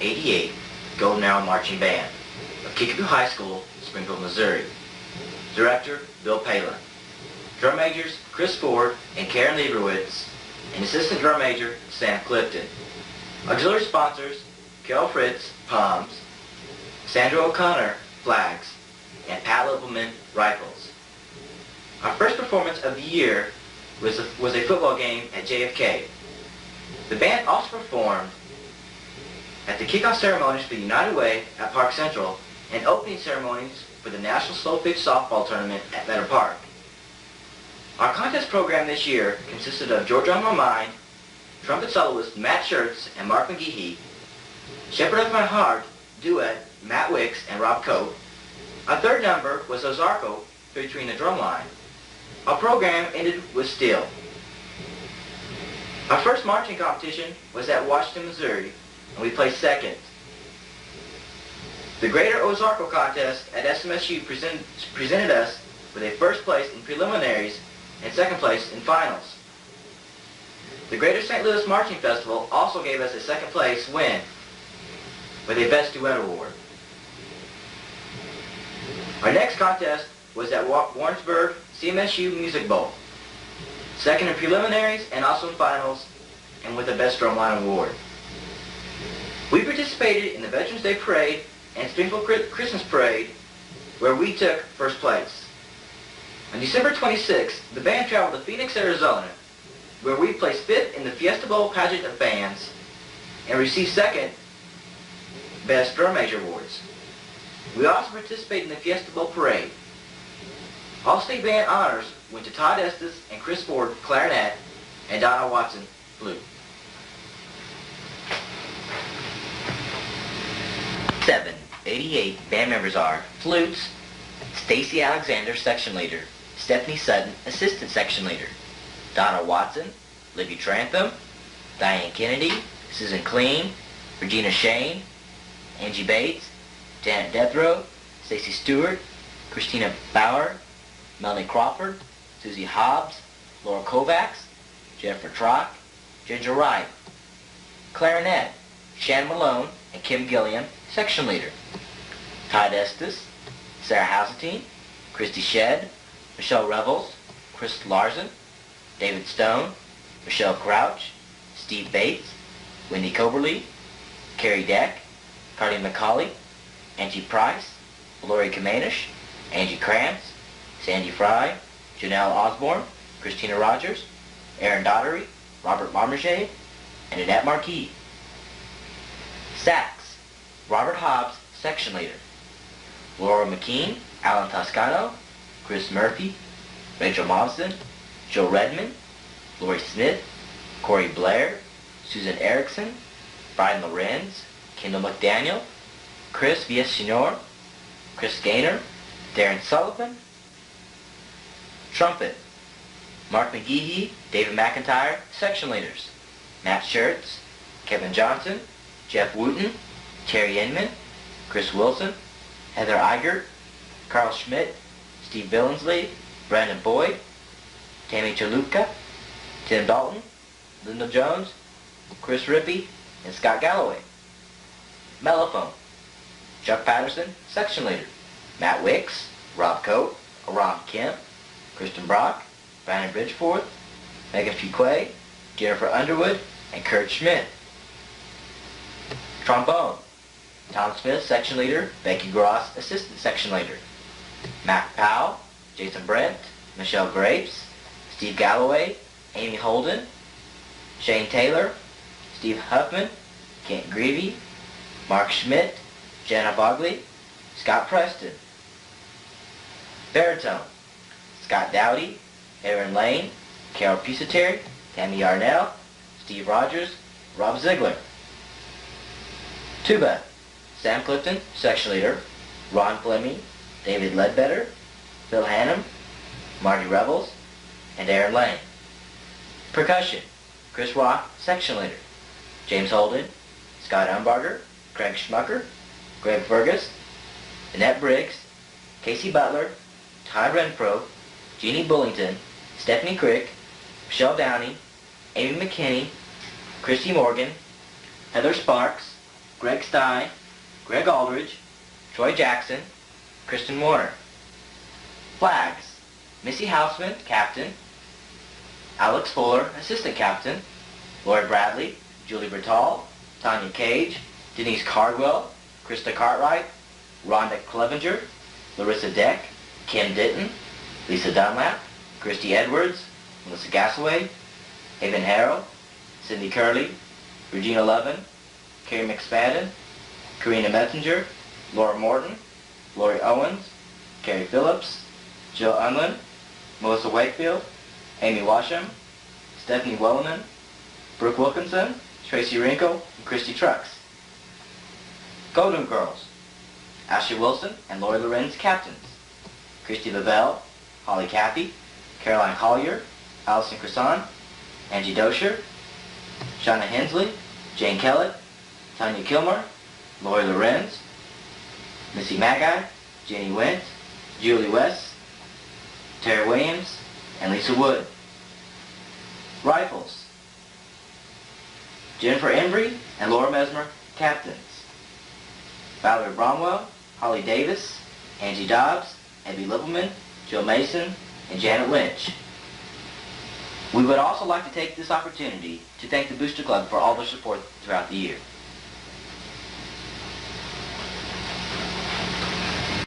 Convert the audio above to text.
88 Golden Arrow Marching Band of Kickapoo High School, Springfield, Missouri. Director, Bill Palin. Drum majors, Chris Ford and Karen Lieberwitz, and assistant drum major, Sam Clifton. Auxiliary sponsors, Carol Fritz, Palms, Sandra O'Connor, Flags, and Pat Lippelman, Rifles. Our first performance of the year was a football game at JFK. The band also performed at the kickoff ceremonies for the United Way at Park Central and opening ceremonies for the National Slow Pitch Softball Tournament at Meadow Park. Our contest program this year consisted of Georgia on My Mind, trumpet soloists Matt Schertz and Mark McGehee, Shepherd of My Heart, duet Matt Wicks and Rob Cope. Our third number was Ozarko featuring the drum line. Our program ended with Still. Our first marching competition was at Washington, Missouri, and we placed second. The Greater Ozarko contest at SMSU presented us with a first place in preliminaries and second place in finals. The Greater St. Louis Marching Festival also gave us a second place win with a Best Duet Award. Our next contest was at Warrensburg CMSU Music Bowl. Second in preliminaries and also in finals, and with a Best Drumline Award. We participated in the Veterans Day Parade and Springfield Christmas Parade, where we took first place. On December 26th, the band traveled to Phoenix, Arizona, where we placed fifth in the Fiesta Bowl Pageant of Bands and received second Best Drum Major Awards. We also participated in the Fiesta Bowl Parade. All-state band honors went to Todd Estes and Chris Ford, clarinet, and Donna Watson, flute. 88 band members are flutes, Stacy Alexander, section leader, Stephanie Sutton, assistant section leader, Donna Watson, Libby Trantham, Diane Kennedy, Susan Clean, Regina Shane, Angie Bates, Janet Deathrow, Stacy Stewart, Christina Bauer, Melanie Crawford, Susie Hobbs, Laura Kovacs, Jennifer Trock, Ginger Wright. Clarinet, Shannon Malone and Kim Gilliam, section leader. Todd Estes, Sarah Haseltine, Christy Shedd, Michelle Revels, Chris Larson, David Stone, Michelle Crouch, Steve Bates, Wendy Coberly, Carrie Deck, Carly McCauley, Angie Price, Lori Kamanish, Angie Krantz, Sandy Fry, Janelle Osborne, Christina Rogers, Aaron Daughtery, Robert Marmagé, and Annette Marquis. Sax, Robert Hobbs, section leader. Laura McKean, Alan Toscano, Chris Murphy, Rachel Momsen, Joe Redmond, Lori Smith, Corey Blair, Susan Erickson, Brian Lorenz, Kendall McDaniel, Chris Villasenor, Chris Gaynor, Darren Sullivan. Trumpet, Mark McGehee, David McIntyre, section leaders. Matt Schertz, Kevin Johnson, Jeff Wooten, Terry Inman, Chris Wilson, Heather Eigert, Carl Schmidt, Steve Billingsley, Brandon Boyd, Tammy Chalupka, Tim Dalton, Linda Jones, Chris Rippey, and Scott Galloway. Mellophone, Chuck Patterson, section leader. Matt Wicks, Rob Cope, Aram Kemp, Kristen Brock, Brandon Bridgeforth, Megan Fuquay, Jennifer Underwood, and Kurt Schmidt. Trombone, Tom Smith, section leader. Becky Gross, assistant section leader. Mac Powell, Jason Brent, Michelle Grapes, Steve Galloway, Amy Holden, Shane Taylor, Steve Huffman, Kent Greavy, Mark Schmidt, Jenna Bogley, Scott Preston. Baritone, Scott Dowdy, Aaron Lane, Carol Pusateri, Tammy Yarnell, Steve Rogers, Rob Ziegler. Tuba, Sam Clifton, section leader. Ron Fleming, David Ledbetter, Phil Hannum, Marty Revels, and Aaron Lane. Percussion, Chris Rock, section leader. James Holden, Scott Umbarger, Craig Schmucker, Greg Fergus, Annette Briggs, Casey Butler, Todd Renfro, Jeannie Bullington, Stephanie Crick, Michelle Downey, Amy McKinney, Christy Morgan, Heather Sparks, Greg Stein, Greg Aldridge, Troy Jackson, Kristen Warner. Flags: Missy Houseman, Captain; Alex Fuller, Assistant Captain; Lori Bradley, Julie Bertal, Tanya Cage, Denise Cardwell, Krista Cartwright, Rhonda Clevenger, Larissa Deck, Kim Ditton, Lisa Dunlap, Christy Edwards, Melissa Gassaway, Haven Harrell, Cindy Curley, Regina Levin, Carrie McSpadden, Karina Messenger, Laura Morton, Lori Owens, Carrie Phillips, Jill Unlin, Melissa Wakefield, Amy Washam, Stephanie Welleman, Brooke Wilkinson, Tracy Wrinkle, and Christy Trucks. Golden Girls: Ashley Wilson and Lori Lorenz, captains; Christy Lavelle, Holly Cappy, Caroline Collier, Allison Cresson, Angie Dosher, Shauna Hensley, Jane Kellett, Tanya Kilmer, Lori Lorenz, Missy Magai, Jenny Went, Julie West, Terry Williams, and Lisa Wood. Rifles: Jennifer Embry and Laura Mesmer, captains; Valerie Bromwell, Holly Davis, Angie Dobbs, Abby Lippelman, Jill Mason, and Janet Lynch. We would also like to take this opportunity to thank the Booster Club for all their support throughout the year.